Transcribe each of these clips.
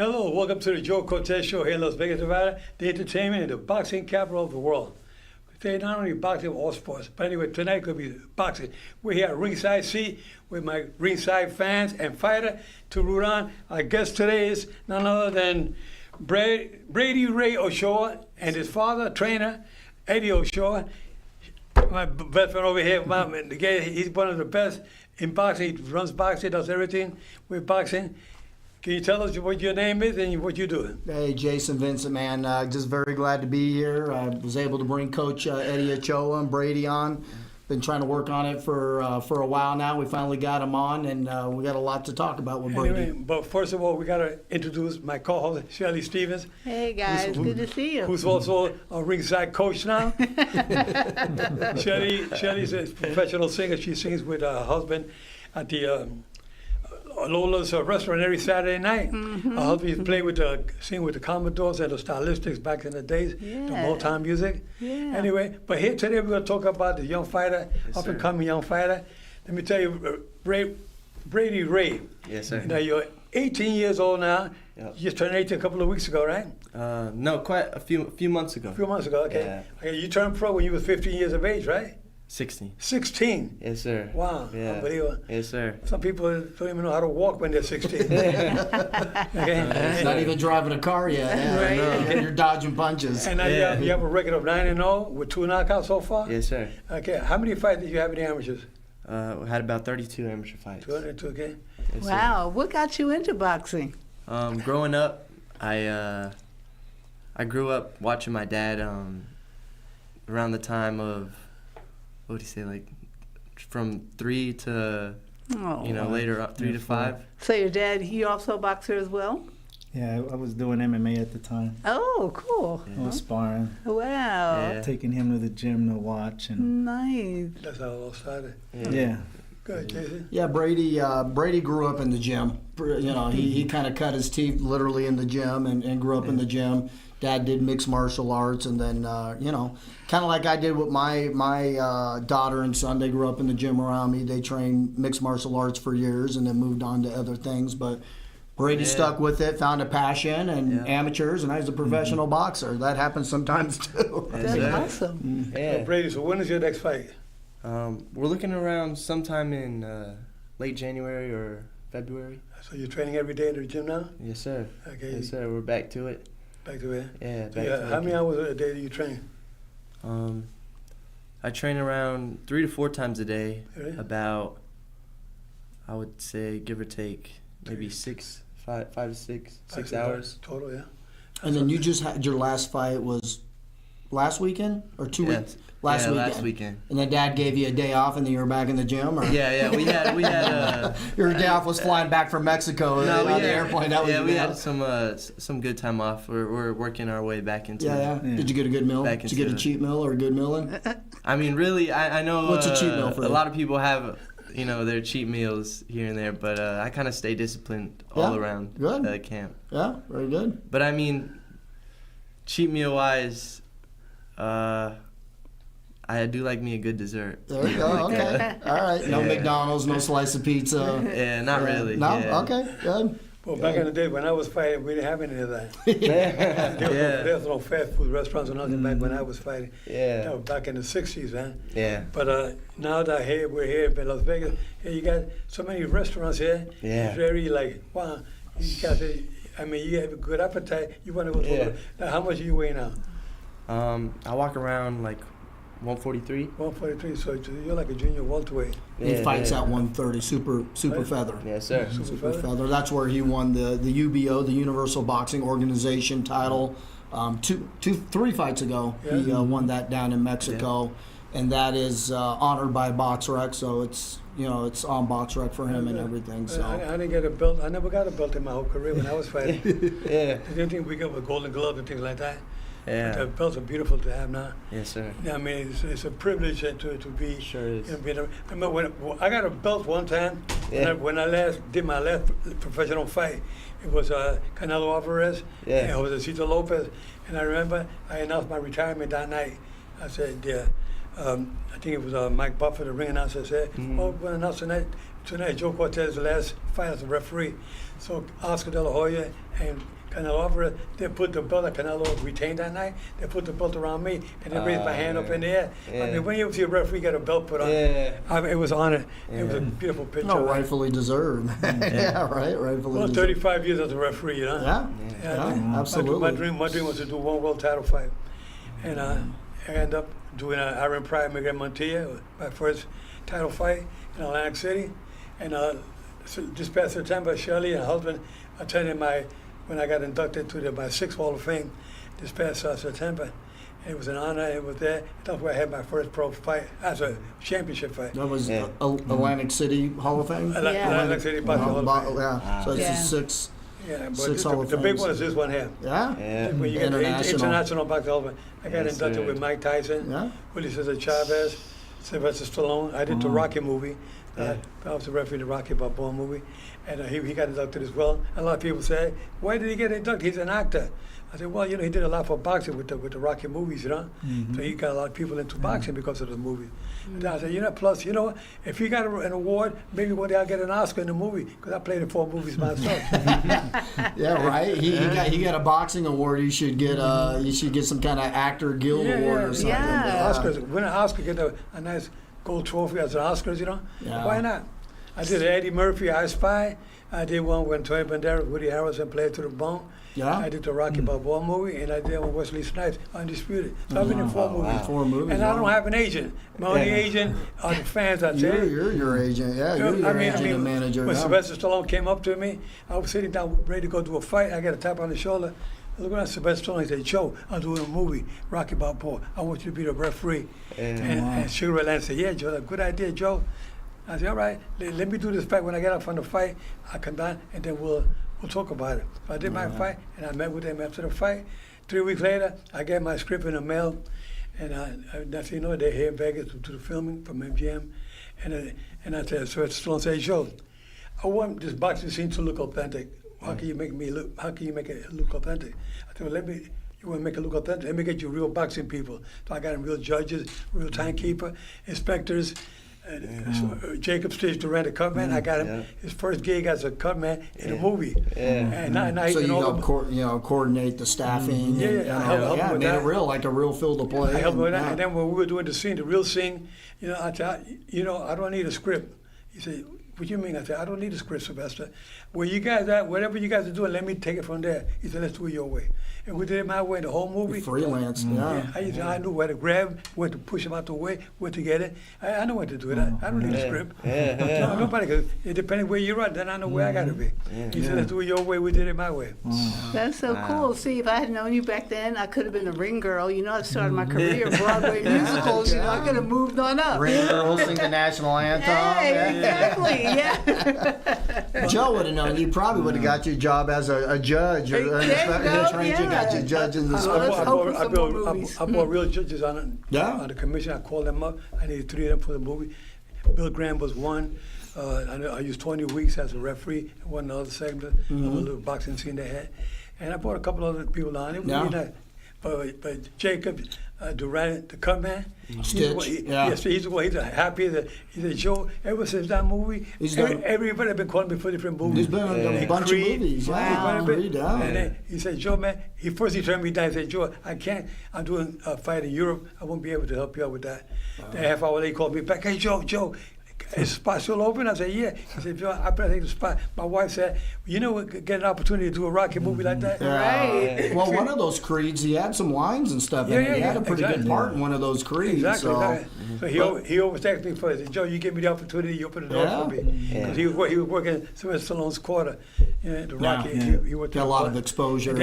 Hello, welcome to the Joe Cortez Show here in Las Vegas, Nevada, the entertainment and the boxing capital of the world. Today, not only boxing, but all sports. But anyway, tonight could be boxing. We're here at ringside seat with my ringside fans and fighter to root on. Our guest today is none other than Brady Ray Ochoa and his father, trainer, Eddie Ochoa. My best friend over here, the guy, he's one of the best in boxing. He runs boxing, does everything with boxing. Can you tell us what your name is and what you do? Hey, Jason Vincent, man. Just very glad to be here. I was able to bring Coach Eddie Ochoa and Brady on. Been trying to work on it for a while now. We finally got him on, and we got a lot to talk about with Brady. Anyway, but first of all, we got to introduce my co-host, Shelly Stevens. Hey, guys. Good to see you. Who's also a ringside coach now. Shelly's a professional singer. She sings with her husband at the Lola's restaurant every Saturday night. Mm-hmm. Her husband played with sing with the Commodores and the Stylistics back in the days, the Motown music. Yeah. Anyway, but here today we're going to talk about the young fighter, up-and-coming young fighter. Let me tell you, Brady Ray. Yes, sir. Now, you're 18 years old now. Yep. You just turned 18 a couple of weeks ago, right? No, quite a few months ago. A few months ago, okay. Yeah. Okay, you turned pro when you were 15 years of age, right? 16. 16. Yes, sir. Wow. Yeah. Unbelievable. Yes, sir. Some people don't even know how to walk when they're 16. It's not even driving a car yet. Right. And you're dodging punches. And now you have a record of 9-0 with 2 knockouts so far? Yes, sir. Okay. How many fights did you have in the amateurs? We had about 32 amateur fights. 202, okay. Yes, sir. Wow. What got you into boxing? Growing up, I grew up watching my dad around the time of, what would you say, like from 3 to, later up 3 to 5. So your dad, he also a boxer as well? Yeah, I was doing MMA at the time. Oh, cool. I was sparring, Wow. Yeah. taking him to the gym to watch, and Nice. That's how it all started. yeah. Good, Jason. Yeah, Brady grew up in the gym. You know, he kind of cut his teeth literally in the gym and grew up in the gym. Dad did mixed martial arts, and then kind of like I did with my daughter and son. They grew up in the gym around me. They trained mixed martial arts for years, and then moved on to other things. But Brady stuck with it, found a passion, and amateurs, and I was a professional boxer. That happens sometimes too. That's awesome. Yeah. Brady, so when is your next fight? We're looking around sometime in late January or February. So you're training every day in the gym now? Yes, sir. Okay. Yes, sir. We're back to it. Back to it? Yeah, So back to it. how many hours a day do you train? I train around 3 to 4 times a day. Really? About, I would say, give or take, maybe 5 to 6 hours. Total, yeah. And then you just had your last fight was last weekend or 2 weeks? Last weekend. And then Dad gave you a day off, and then you were back in the gym, or Yeah. We had. your day off was flying back from Mexico on the airplane. That was we had some good time off. We're working our way back into. Yeah. Did you get a good meal? Did you get a cheat meal or a good meal in? I mean, really, I know. What's a cheat meal for you? A lot of people have, their cheat meals here and there, but I kind of stay disciplined all around camp. Yeah, very good. But I mean, cheat meal wise, I do like me a good dessert. There we go. Okay. All right. No McDonald's, no slice of pizza. Yeah, not really. No? Yeah. Okay, good. Well, back in the day when I was fighting, we didn't have any of that. Yeah. There was no fast food restaurants or nothing back when I was fighting. Yeah. That was back in the 60s, man. Yeah. But now that we're here in Las Vegas, you got so many restaurants here. Yeah. It's very wow. You got you have a good appetite. You want to go to Now, how much do you weigh now? I walk around like 143. 143, so you're like a junior welterweight. He fights at 130, super feather. Yes, sir. Super feather. That's where he won the UBO, the Universal Boxing Organization title. 3 fights ago, he won that down in Mexico, and that is honored by BoxRec. So it's on BoxRec for him and everything. So I didn't get a belt. I never got a belt in my whole career when I was fighting. Yeah. The only thing we got was Golden Gloves and things like that. Yeah. But the belts are beautiful to have now. Yes, sir. I mean, it's a privilege to be. Sure is. I remember when I got a belt one time when I did my last professional fight. It was Canelo Alvarez and Josecito Lopez, and I remember I announced my retirement that night. I said, I think it was Mike Buffer, the ring announcer, said, "Oh, we're going to announce tonight Joe Cortez, the last fight as a referee." So Oscar De La Hoya and Canelo Alvarez, they put the belt that Canelo retained that night. They put the belt around me, and they raised my hand up in the air. Yeah. I mean, when you see a referee get a belt put on, it was an honor. It was a beautiful picture. No, rightfully deserved. Yeah, right. Rightfully Well, deserved. 35 years as a referee, you know. Yeah, absolutely. My dream was to do one world title fight, and I ended up doing Iron Pride, Miguel Montilla, my first title fight in Atlantic City, and so this past September, Shelly and her husband attended when I got inducted to my 6th Hall of Fame this past September. It was an honor. It was there. That's where I had my first pro fight as a championship fight. That was Atlantic City Hall of Fame? Atlantic City Boxing Hall of Fame. Yeah, so it's Yeah. a six. Yeah, but Six Hall of the big Fames. one is this one here. Yeah? When you get the International Boxing Hall of Fame, I got Yes, inducted sir. with Mike Tyson, Yeah. Julio Cesar Chavez, Sylvester Stallone. I did the Rocky movie. I was the referee in the Rocky Balboa movie, and he got inducted as well. A lot of people say, "Why did he get inducted? He's an actor." I said, "Well, he did a lot for boxing with the Rocky movies, So he got a lot of people into boxing because of the movie." And I said, plus, if he got an award, maybe one day I'll get an Oscar in the movie because I played in 4 movies myself. Yeah, right. He got a boxing award. You should get some kind of actor guild award or something. Yeah. Oscars, win an Oscar, get a nice gold trophy as an Oscars, Yeah. Why not? I did Eddie Murphy, I Spy. I did one when Tony Banderas, Woody Harrelson played to the bone. Yeah. I did the Rocky Balboa movie, and I did one with Wesley Snipes, Undisputed. So I've been in 4 movies. 4 movies. And I don't have an agent. My only agent are the fans, I tell you. You're your agent. Yeah, you're your agent and manager. When now. Sylvester Stallone came up to me, I was sitting down ready to go do a fight. I got a tap on the shoulder. I looked at Sylvester Stallone. He said, "Joe, I'm doing a movie, Rocky Balboa. I want you to be the referee." And Sugar Ray Leonard said, "Yeah, Joe, that's a good idea, Joe." I said, "All right, let me do this fight. When I get up from the fight, I come down and then we'll talk about it." So I did my fight, and I met with them after the fight. 3 weeks later, I got my script in the mail, and next thing you know, they're here in Vegas to do the filming from MGM, and I said, so Stallone said, "Joe, I want this boxing scene to look authentic. How can you make it look authentic?" I said, "Well, you want to make it look authentic? Let me get you real boxing people." So I got him real judges, real timekeeper, inspectors. Jacob Stitch Durant, the cutman. I got him his first gig as a cutman in a movie. And now So you help coordinate the staffing. Yeah, and, I help with made that. it real, like a real field of play. I helped with that. Yeah. And then when we were doing the scene, the real scene, I said, I don't need a script. He said, "What do you mean?" I said, "I don't need a script, Sylvester. Where you guys at, whatever you guys are doing, let me take it from there." He said, "Let's do it your way." And we did it my way, the whole movie. Freelance, yeah. I knew where to grab, where to push him out the way, where to get it. I know where to do it. I don't need a script. No, nobody, because it depending where you're at, then I know where I got to be. He said, "Let's do it your way." We did it my way. That's so cool. See, if I had known you back then, I could have been a ring girl. I started my career in Broadway musicals. I could have moved on up. Ring girl, sing the national anthem. Hey, exactly. Yeah. Joe would have known. You probably would have got your job as a judge. Or There you go, You got your judge in the Let's hope for some more movies. I brought real judges on the commission. I called them up. I needed 3 of them for the movie. Bill Graham was one. I used 20 weeks as a referee in one of the other segments of a little boxing scene they had. And I brought a couple other people on. It was really nice. But Jacob Durant, the cutman, he's the one. He's happy. He said, "Joe, ever since that movie, everybody been calling me for different movies. He's been in a bunch of movies. Wow. And then he said, "Joe, man," first he turned me down. He said, "Joe, I can't. I'm doing a fight in Europe. I won't be able to help you out with that." The half hour later, he called me back. "Hey, Joe, is the spot still open?" I said, "Yeah." He said, "Joe, I better take the spot." My wife said, get an opportunity to do a Rocky movie like that. Right. Well, one of those creeds, he had some lines and stuff in it. He had a pretty good part in one of those creeds. Exactly. So he always asked me for it. He said, "Joe, you give me the opportunity, you open the door for me." Because he was working Sylvester Stallone's quarter. The Rocky. He worked got a lot of exposure.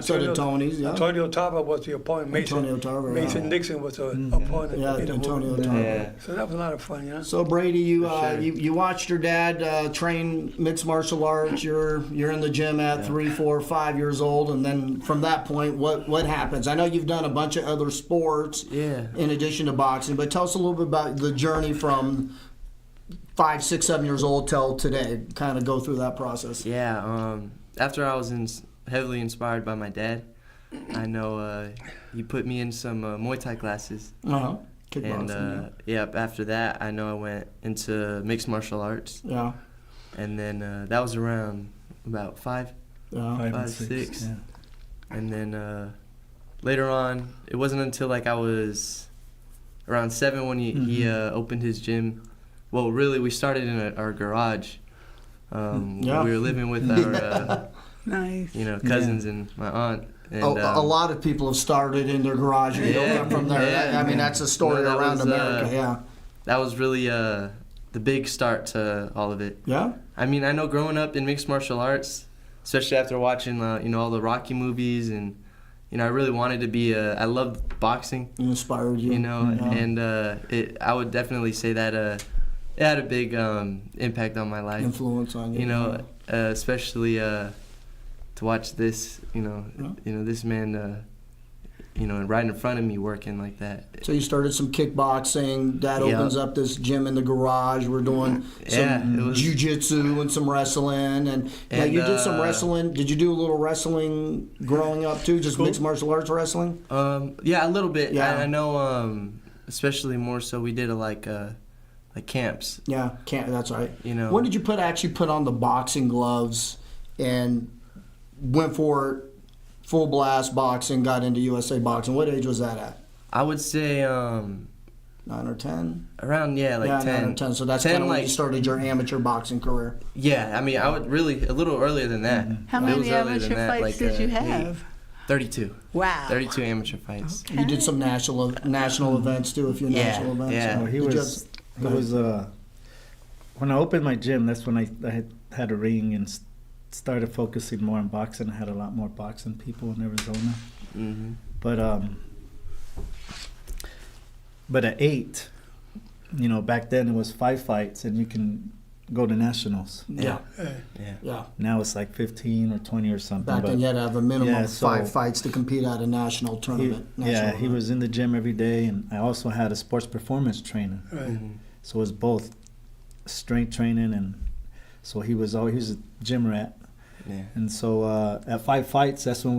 So did Tony's. Yeah. Antonio Tarver was the opponent. Mason Nixon was the opponent. Yeah, in the Antonio movie. Tarver. So that was a lot of fun, So Brady, you watched your dad train mixed martial arts. You're in the gym at 3, 4, 5 years old, and then from that point, what happens? I know you've done a bunch of other sports in addition to boxing, but tell us a little bit about the journey from 5, 6, 7 years old till today. Kind of go through that process. Yeah. After I was heavily inspired by my dad, I know he put me in some Muay Thai classes. Kickboxing. After that, I know I went into mixed martial arts, Yeah. and then that was around about five, Yeah. 5 and five, 6. six. Yeah. And then later on, it wasn't until like I was around 7 when he opened his gym. Well, really, we started in our garage. Yeah. We were living with our, Nice. cousins and my aunt. And, a lot of people have started in their garage and built up from there. Yeah. I mean, that's a story No, that around was, America. Yeah. That was really the big start to all of it. Yeah. I mean, I know growing up in mixed martial arts, especially after watching, all the Rocky movies, and, I really wanted to be I loved boxing, It inspired you. and I would definitely say that it had a big impact on my life. Influence on you. Especially to watch this, this man, right in front of me working like that. So you started some kickboxing. Dad opens up this gym in the garage. We're doing some jiu-jitsu and some wrestling. And you did some wrestling. Did you do a little wrestling growing up too? Just mixed martial arts wrestling? Yeah, a little bit. Yeah. I know, especially more so we did like camps. Yeah, that's right. When did you actually put on the boxing gloves and went for full blast boxing, got into USA boxing? What age was that at? I would say 9 or 10? Around 10. 9 or 10. So that's 10, kind of when you started your amateur boxing career. Yeah, I mean, I would really a little earlier than that. How It was many earlier amateur than that, fights did you have? 32. Wow. 32 amateur fights. You did some national events too, a few national events. Yeah. So when I opened my gym, that's when I had a ring and started focusing more on boxing. I had a lot more boxing people in Arizona. Mm-hmm. But at 8, back then it was 5 fights and you can go to nationals. Yeah. Now it's like 15 or 20 or something. Back then you had to have a minimum of so 5 fights to compete at a national tournament. He was in the gym every day, and I also had a sports performance trainer. Right. Mm-hmm. So it was both strength training, and so he was a gym rat. Yeah. And so at 5 fights, that's when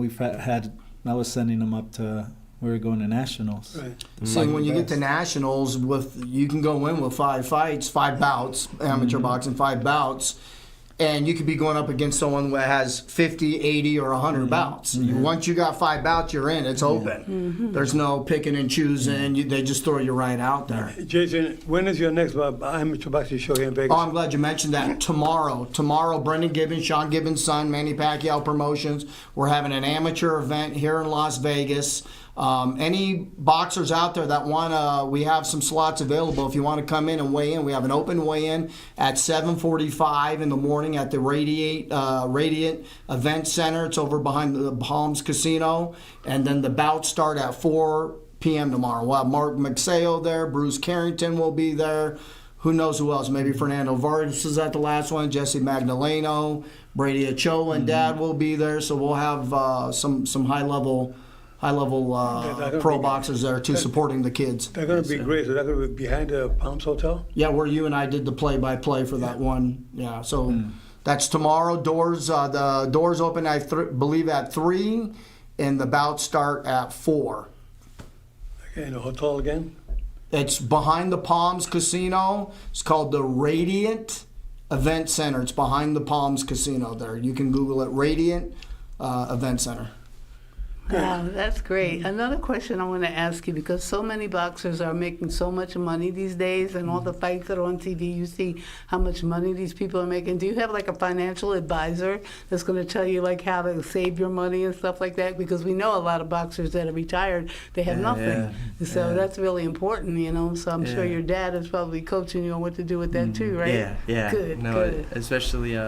I was sending them up to, we were going to nationals. Right. See, when you get to nationals, you can go in with 5 fights, 5 bouts, amateur boxing, 5 bouts, and you could be going up against someone that has 50, 80, or 100 bouts. Once you got 5 bouts, you're in. It's open. There's no picking and choosing. They just throw you right out there. Jason, when is your next amateur boxing show here in Vegas? Oh, I'm glad you mentioned that. Tomorrow, Brendan Gibbons, Sean Gibbons' son, Manny Pacquiao Promotions. We're having an amateur event here in Las Vegas. Any boxers out there that want we have some slots available. If you want to come in and weigh in, we have an open weigh-in at 7:45 in the morning at the Radiant Event Center. It's over behind the Palms Casino. And then the bouts start at 4 p.m. tomorrow. We'll have Mark McSayo there. Bruce Carrington will be there. Who knows who else? Maybe Fernando Vargas is at the last one. Jesse Magdaleno, Brady Ochoa, and Dad will be there. So we'll have some high-level pro boxers there too, supporting the kids. They're going to be great. So they're going to be behind the Palms Hotel? Yeah, where you and I did the play-by-play for that one. Yeah, so that's tomorrow. The doors open, I believe, at 3, and the bouts start at 4. Okay, in the hotel again? It's behind the Palms Casino. It's called the Radiant Event Center. It's behind the Palms Casino there. You can Google it, Radiant Event Center. Wow, that's great. Another question I want to ask you, because so many boxers are making so much money these days, and all the fights that are on TV, you see how much money these people are making. Do you have like a financial advisor that's going to tell you like how to save your money and stuff like that? Because we know a lot of boxers that are retired, they have nothing. So that's really important, So I'm sure your dad is probably coaching you on what to do with that too, right? Yeah. Good, no, good. Especially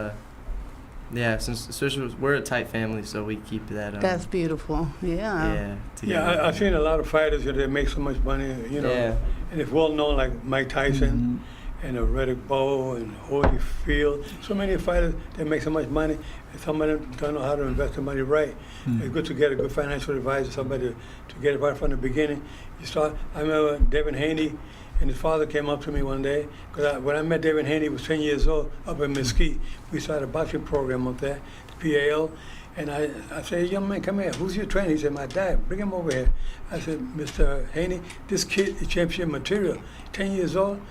especially we're a tight family, so we keep that. That's beautiful. Yeah. Yeah, I've seen a lot of fighters that make so much money, Yeah. and it's well known, like Mike Tyson and Riddick Bowe and Holyfield. So many fighters that make so much money, and some of them don't know how to invest the money right. It's good to get a good financial advisor, somebody to get it right from the beginning. I remember David Haney. And his father came up to me one day, because when I met David Haney, he was 10 years old, up in Mesquite. We started a boxing program up there, PAL, And I said, young man, come here. Who's your trainer? He said, my dad. Bring him over here. I said, Mr. Haney, this kid is championship material. 10 years old,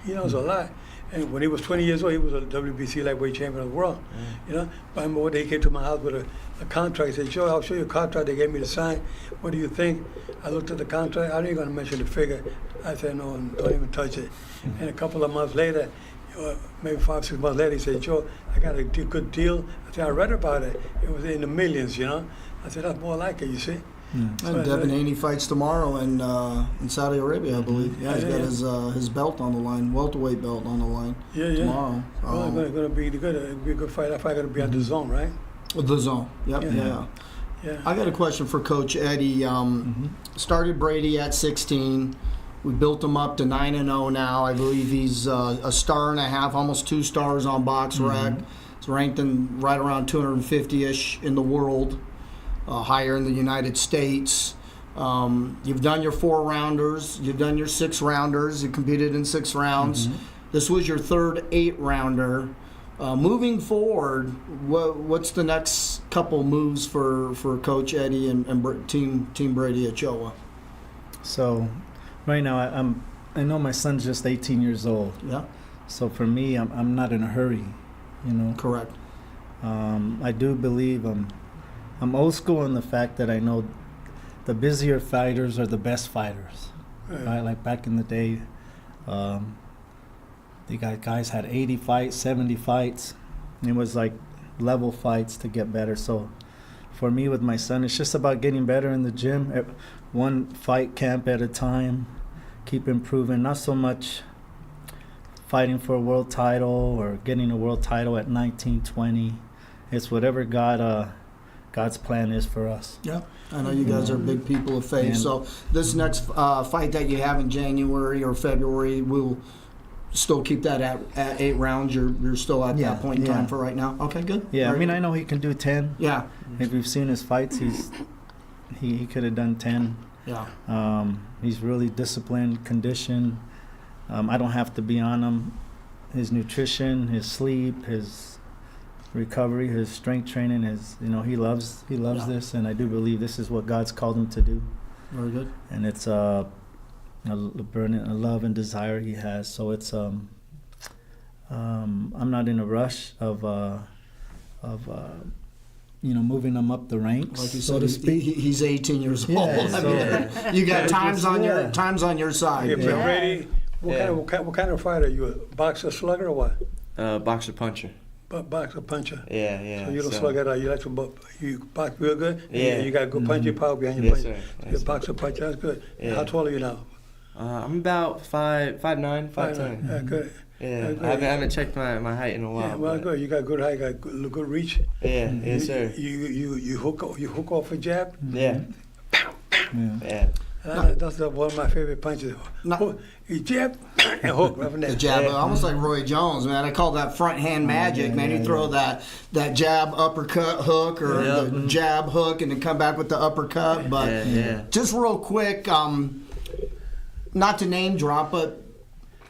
he knows a lot. And when he was 20 years old, he was a WBC lightweight champion of the world. You know, but one day he came to my house with a contract. He said, Joe, I'll show you a contract they gave me to sign. What do you think? I looked at the contract. I ain't going to mention the figure. I said, no, don't even touch it. And a couple of months later, maybe 5, 6 months later, he said, Joe, I got a good deal. I said, I read about it. It was in the millions, you know. I said, that's more like it, you see. And Devin Haney fights tomorrow in Saudi Arabia, I believe. Yeah, he's got his belt on the line, welterweight belt on the line tomorrow. Well, it's going to be good. It'll be a good fight. That fight going to be on the zone, right? The zone. Yep. Yeah. I got a question for Coach Eddie. Started Brady at 16. We built him up to 9-0 now. I believe he's a star and a half, almost 2 stars on BoxRec. He's ranked in right around 250-ish in the world. Higher in the United States. You've done your 4-rounders. You've done your 6-rounders. You competed in 6 rounds. This was your 3rd 8-rounder. Moving forward, what's the next couple moves for Coach Eddie and Team Brady Ochoa? So, right now I know my son's just 18 years old. Yeah. So for me, I'm not in a hurry, you know. Correct. I do believe I'm old school in the fact that I know the busier fighters are the best fighters. Right? Like back in the day, the guys had 80 fights, 70 fights. It was like level fights to get better. So for me with my son, it's just about getting better in the gym, 1 fight camp at a time, keep improving. Not so much fighting for a world title or getting a world title at 19, 20. It's whatever God's plan is for us. Yeah, I know you guys are big people of faith. So this next fight that you have in January or February, we'll still keep that at 8 rounds. You're still at that point in time for right now. Okay, good. Yeah, I mean, I know he can do 10. Yeah. If we've seen his fights, he could have done 10. Yeah. He's really disciplined, conditioned. I don't have to be on him. His nutrition, his sleep, his recovery, his strength training, he loves this, and I do believe this is what God's called him to do. Very good. And it's a burning a love and desire he has. So it's I'm not in a rush of moving him up the ranks, like you so said, to speak. He's 18 years old. Yeah, I mean, you got times on your side. Yeah, but Brady, what kind of fighter are you? A boxer, slugger, or what? Boxer puncher. Boxer, puncher. Yeah. So you don't slug it out. You like to you box real good. Yeah. You got good punching power behind your punch. Sir. You're a boxer, puncher. That's good. Yeah. How tall are you now? I'm about 5'9", 5'10". Yeah, good. Yeah, good. I haven't checked my height in a while. Yeah, well, good. You got good height. Got good reach. Yeah, yes, sir. You hook off a jab. Yeah. Yeah. That's one of my favorite punches. You jab and hook right from there. The jab, almost like Roy Jones, man. I call that front hand magic, man. You throw that jab, uppercut, hook, or the jab, hook, and then come back with the uppercut. But just real quick, not to name drop, but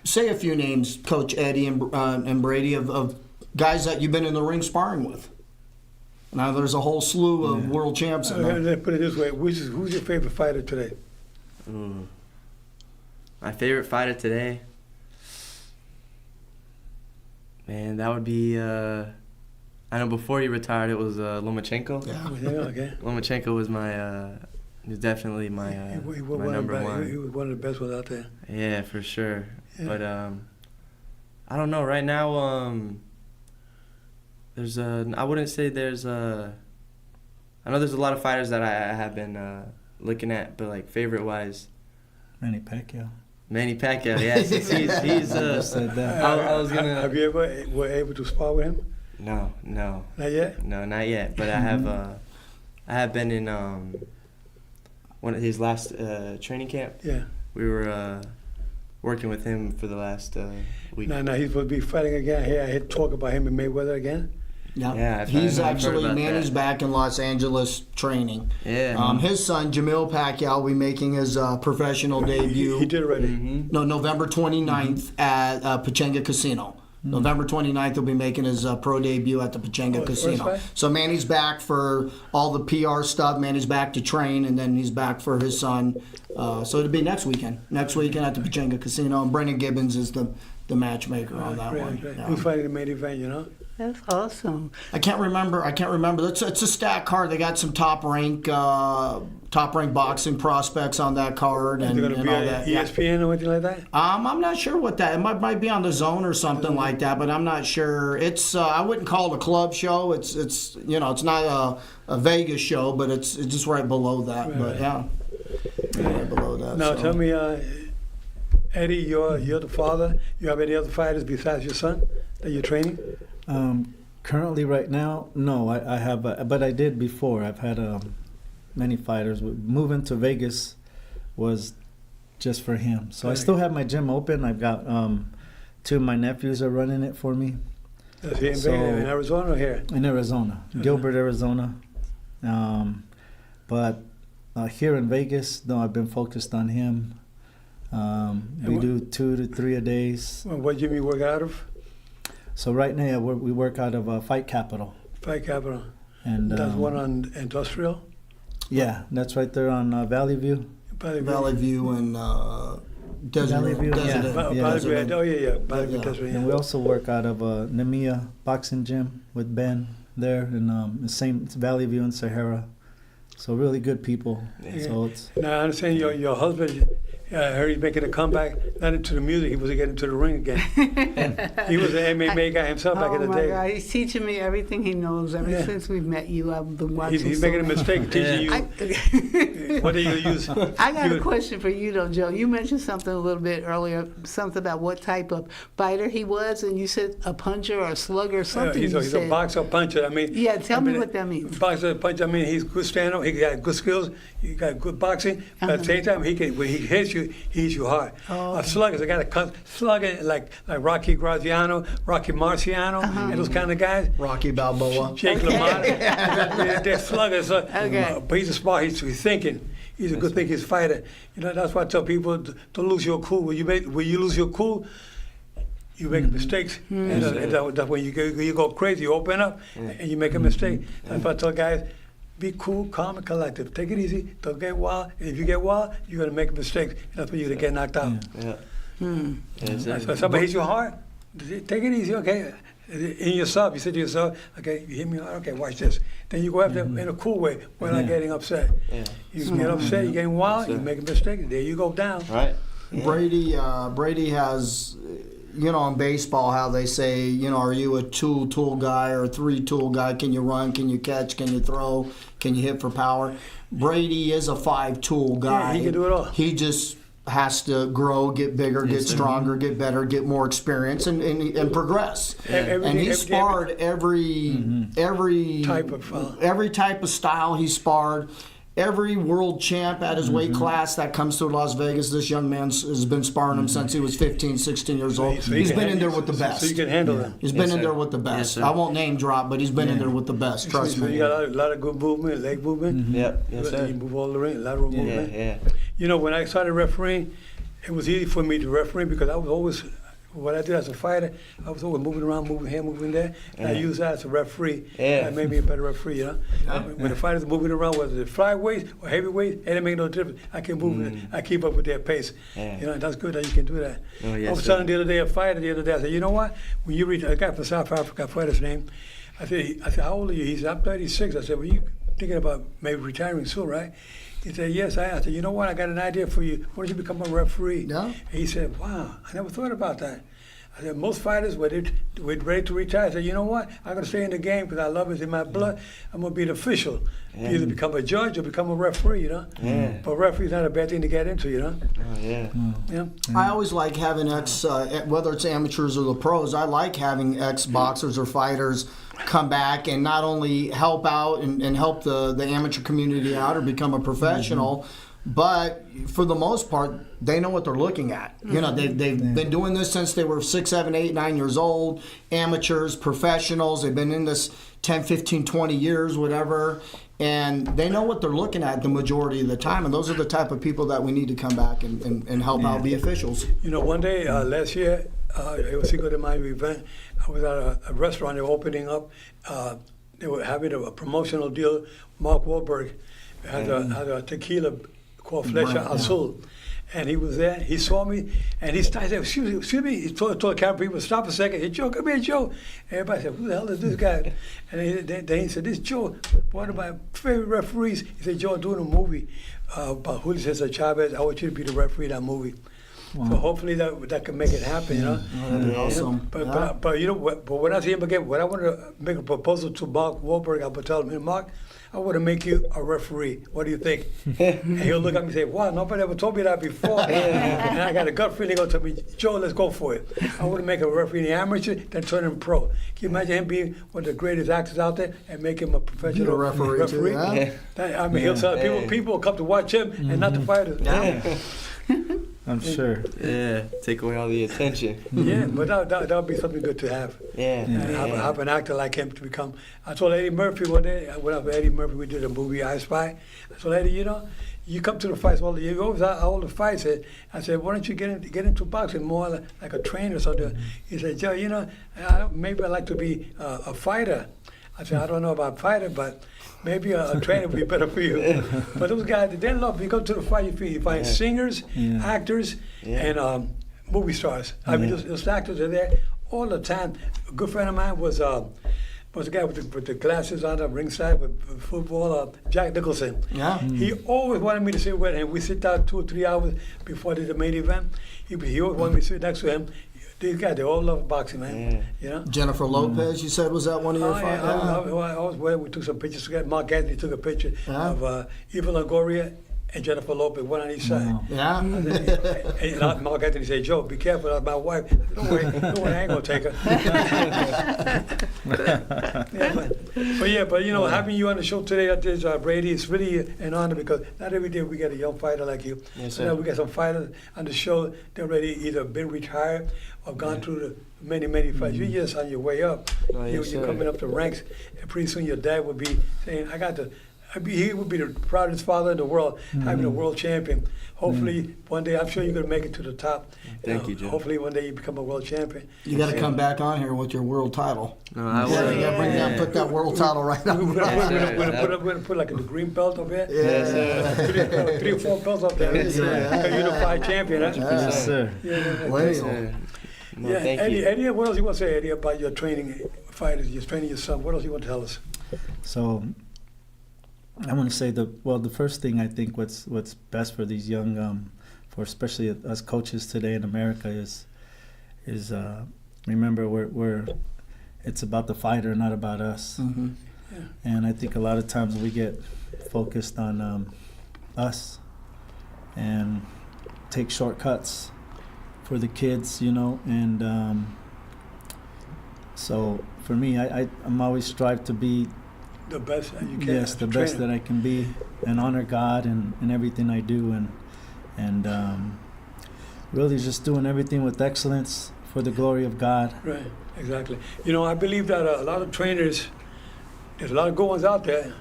say a few names, Coach Eddie and Brady, of guys that you've been in the ring sparring with. Now there's a whole slew of world champs in there. Let's put it this way: who's your favorite fighter today? Ooh. My favorite fighter today, man, that would be. I know before he retired, it was Lomachenko. Yeah, okay. Lomachenko was was definitely my my number one. He was one of the best ones out there. Yeah, for sure. Yeah. But I don't know. Right now, I wouldn't say there's a. I know there's a lot of fighters that I have been looking at, but like favorite wise, Manny Pacquiao. Yes, he's said that. I was gonna. Have you ever were able to spar with him? No. Not yet. No, not yet. But I have been in one of his last training camp. Yeah. We were working with him for the last week. No, he's supposed to be fighting again. I had talk about him and Mayweather again. Yeah, he's actually Manny's back in Los Angeles training. Yeah. His son Jamil Pacquiao will be making his professional debut. He did already. No, November 29th at Pechanga Casino. November 29th, he'll be making his pro debut at the Pachanga Casino. fight? So Manny's back for all the PR stuff. Manny's back to train, and then he's back for his son. So it'll be next weekend. Next weekend at the Pachanga Casino. And Brendan Gibbons is the matchmaker on that one. Yeah. Who's fighting the main event, you know? That's awesome. I can't remember. It's a stacked card. They got some top rank boxing prospects on that card, and They're going to and be all on that. ESPN or anything like that? I'm not sure what that. It might be on the Zone or something like that, but I'm not sure. It's I wouldn't call it a club show. It's it's not a Vegas show, but it's just right below that. Right, But right. yeah, right below that. Now so. tell me, Eddie, you're the father. You have any other fighters besides your son that you're training? Currently, right now, no. I have, but I did before. I've had many fighters. Moving to Vegas was just for him. So I still have my gym open. I've got 2 of my nephews are running it for me. Is he in, So- Vegas, in Arizona or here? In Arizona, Gilbert, Arizona. But here in Vegas, no, I've been focused on him. We do 2 to 3 a days. Well, what gym you work out of? So right now we work out of Fight Capital, Fight Capital. and That's one on Industrial? yeah, that's right there on Valley View. Valley View and Desert. Valley View, Desert- yeah. Valley View. Oh, yeah. Valley View, Yeah. that's right, And yeah. we also work out of Nemia Boxing Gym with Ben there, and the same it's Valley View and Sahara. So really good people. Yeah. So it's Now, I understand your husband, I heard he's making a comeback, not into the music, he was getting into the ring again. He was an MMA guy himself back in the my day. God, he's teaching me everything he knows. Ever Yeah. since we've met you, I've been watching. He's so making a much. mistake teaching you what do you use. I got a You- question for you, though, Joe. You mentioned something a little bit earlier, something about what type of fighter he was, and you said a puncher or a slugger or something. He's you a said. boxer puncher. I mean, Yeah, tell me what that means. Boxer puncher. I mean, he's good stand up. He got good skills. He got good boxing. But at the same time, when he hits you, he hits you hard. Oh. A slugger, a guy that slugger like Rocky Graziano, Rocky Marciano, and those kind of guys. Rocky Balboa. Jake LaMotta. They're sluggers. Okay. But he's a smart. He's thinking. He's a good thinking fighter. You know, that's why I tell people to lose your cool. When you lose your cool, you make mistakes, and that's when you go crazy. You open up, and you make a mistake. That's why I tell guys, be cool, calm, and collective. Take it easy. Don't get wild. And if you get wild, you're gonna make mistakes. And that's when you're gonna get knocked out. Yeah. So if somebody hits you hard, take it easy. Okay. In yourself, you say to yourself, okay, you hit me hard. Okay, watch this. Then you go after in a cool way, without getting upset. Yeah. You get upset, you're getting wild, you make a mistake. There you go down. Right. Brady has, in baseball, how they say, are you a two-tool guy or a three-tool guy? Can you run? Can you catch? Can you throw? Can you hit for power? Brady is a 5-tool guy. Yeah, he can do it all. He just has to grow, get bigger, get stronger, get better, get more experience, and progress. And he sparred every type of every type of style he sparred. Every world champ at his weight class that comes to Las Vegas, this young man has been sparring him since he was 15, 16 years old. So He's been in there with the best. So you can handle them. He's been in there with the best. sir. I won't name drop, but he's been in there with the best. Trust So me. you got a lot of good movement, leg movement. Yep. Yes, sir. You move all the ring, lateral Yeah, movement. yeah. You know, when I started refereeing, it was easy for me to referee because I was always, what I did as a fighter, I was always moving around, moving here, moving there. And I used that as a referee. Yeah. That made me a better referee, you know? When the fighters are moving around, whether it's flyweights or heavyweights, it didn't make no difference. I can move, I keep up with their pace. Yeah. You know, that's good that you can do that. Oh, yes, I was sir. telling the other day, a fighter the other day, I said, you know what? When you reach, a guy from South Africa, I forgot his name. I said, how old are you? He said, I'm 36. I said, well, you thinking about maybe retiring soon, right? He said, yes, I am. I said, you know what? I got an idea for you. Why don't you become a referee? Yeah. And he said, wow, I never thought about that. I said, most fighters, when they're ready to retire, I said, you know what? I'm going to stay in the game because I love it. It's in my blood. I'm going to be an official. Either become a judge or become a referee, you know? Yeah. But referee's not a bad thing to get into, you know? Oh, yeah. Yeah. I always like having whether it's amateurs or the pros, I like having ex-boxers or fighters come back and not only help out and help the amateur community out or become a professional, but for the most part, they know what they're looking at. You know, they've been doing this since they were 6, 7, 8, 9 years old. Amateurs, professionals, they've been in this 10, 15, 20 years, whatever. And they know what they're looking at the majority of the time. And those are the type of people that we need to come back and help out, be officials. You know, one day last year, it was Cinco de Mayo event. I was at a restaurant. They were opening up. They were having a promotional deal. Mark Wahlberg had a tequila called Flecha Right, yeah. Azul. And he was there. He saw me, and he started saying, excuse me. He told the camera people, stop a second. Hey, Joe, come here, Joe. Everybody said, who the hell is this guy? And then he said, this is Joe, one of my favorite referees. He said, Joe, I'm doing a movie about Julio Cesar Chavez. I want you to be the referee in that movie. Wow. So hopefully that can make it happen, you know. Oh, that'd be awesome. But you know what? But when I see him again, when I want to make a proposal to Mark Wahlberg, I would tell him, hey, Mark, I want to make you a referee. What do you think? And he'll look at me and say, wow, nobody ever told me that before. And I got a gut feeling. He'll tell me, Joe, let's go for it. I want to make a referee in the amateur, then turn him pro. Can you imagine him being one of the greatest actors out there and make him a professional Be a referee too, yeah. I mean, he'll tell people will come to watch him and not the fighters. I'm sure. Yeah, take away all the attention. Yeah, but that would be something good to have. Yeah. And have an actor like him to become. I told Eddie Murphy one day, when I was with Eddie Murphy, we did a movie, I Spy. I told Eddie, you know, you come to the fights, you always all the fights. I said, why don't you get into boxing more like a trainer or something? He said, Joe, you know, maybe I'd like to be a fighter. I said, I don't know about fighter, but maybe a trainer would be better for you. But those guys, they love, you go to the fight, you find singers, actors, and movie stars. I mean, those actors are there all the time. A good friend of mine was the guy with the glasses on the ringside with football, Jack Nicholson. Yeah. He always wanted me to sit with him. We sit down 2 or 3 hours before the main event. He always wanted me to sit next to him. These guys, they all love boxing, man. You know? Jennifer Lopez, you said, was that one of your fights? I was where we took some pictures together. Mark Anthony took a picture of Eva Longoria and Jennifer Lopez, one on each side. Wow. Yeah. And Mark Anthony said, Joe, be careful, that's my wife. I said, don't worry, I ain't gonna take her. But you know, having you on the show today, that is, Brady, it's really an honor because not every day we get a young fighter like you. Yes, So now sir. we got some fighters on the show, they're already either been retired or gone through the many fights. You're just on your way up. Oh, yes, You're sir. coming up the ranks, and pretty soon your dad will be saying, he would be the proudest father in the world, having a world champion. Hopefully, one day, I'm sure you're going to make it to the top. Thank you, Joe. Hopefully, one day you become a world champion. You got to come back on here with your world title. No, I Yeah, will. you got to bring that, put that world title right We're on. going to put like the green belt up there. Yes, sir. 3 or 4 belts up there. Yes, sir. Like a unified champion, huh? Yes, sir. Well, Sir. No, Yeah, thank you. Eddie, what else you want to say, Eddie, about your training fighters? You're training your son. What else you want to tell us? So I want to say the first thing I think what's best for these young, for especially us coaches today in America is remember we're it's about the fighter, not about us. Mm-hmm. And I think a lot of times we get focused on us and take shortcuts for the kids, you know. And so for me, I'm always strive to be The best that you can. yes, the best that I can be, and honor God in everything I do, and really just doing everything with excellence for the glory of God. Right, exactly. You know, I believe that a lot of trainers, there's a lot of good ones out there,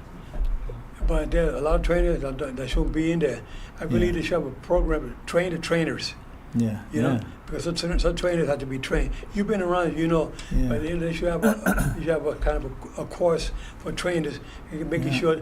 but there are a lot of trainers that shouldn't be in there. I believe they should have a program to train the trainers, Yeah, you know, because some trainers have to be trained. You've been around, you know, Yeah. but they should have a kind of a course for trainers, making sure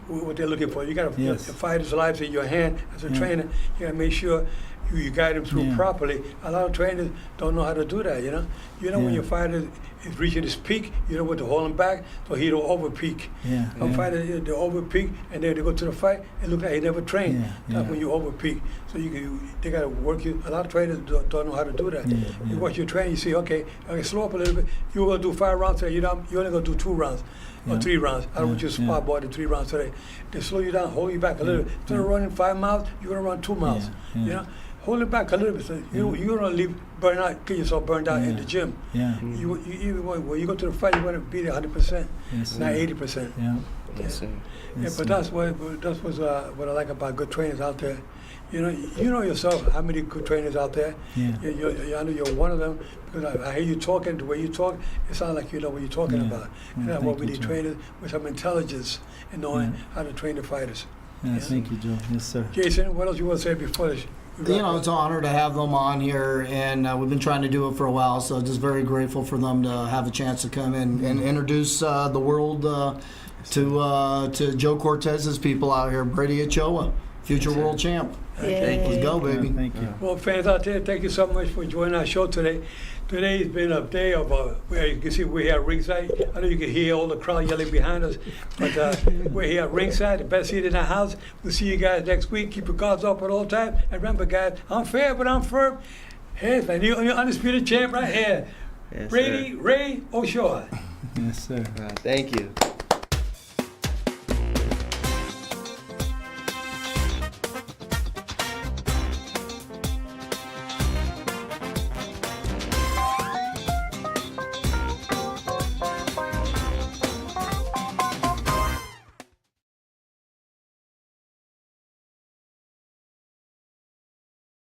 what they're looking for. You got to Yes. the fighter's lives in your hand as a trainer. You got to make sure you guide them through properly. A lot of trainers don't know how to do that, you know. When Yeah. your fighter is reaching his peak, you know what to hold him back so he don't over peak. Yeah, Some yeah. fighters, they over peak and then they go to the fight, it looks like he never trained. Yeah, That's yeah. when you over peak. So they got to work you. A lot of trainers don't know how to do that. Yeah, You yeah. watch your training, you see, okay, slow up a little bit. You're going to do 5 rounds today. You're only going to do 2 rounds. Or Yeah. 3 rounds. I don't want you to Yeah, spar yeah. more than 3 rounds today. They slow you down, hold you back a little bit. Instead of running 5 miles, you're going to run 2 miles. Yeah, You yeah. know, hold it back a little bit. So you're going to leave burn out, get yourself burned out in the gym. Yeah, When you go to the fight, you want to be there 100%, yes, not sir. 80%. Yeah, Yes, sir. Yeah, yes, but sir. that's what I like about good trainers out there. You know yourself how many good trainers out there. Yeah. I know you're one of them because I hear you talking. The way you talk, it sounds like you know what you're talking Yeah. about. And Yeah, that's what thank we you, need Joe. trainers with some intelligence and knowing Yeah. how to train the fighters. Yeah, Yeah. thank you, Joe. Yes, sir. Jason, what else you want to say before it's an honor to have them on here, and we've been trying to do it for a while, so just very grateful for them to have a chance to come in and introduce the world to Joe Cortez's people out here. Brady Ochoa, future world champ. Yay. Let's go, baby. Yeah, thank you. Well, fans out there, thank you so much for joining our show today. Today's been a day of, where you can see we're here at ringside. I know you can hear all the crowd yelling behind us, but we're here at ringside, the best seat in the house. We'll see you guys next week. Keep your guards up at all times. And remember, guys, I'm fair, but I'm firm. Here's my new undisputed champ right here, Yes, Brady sir. Ray Ochoa. Yes, sir. Thank you.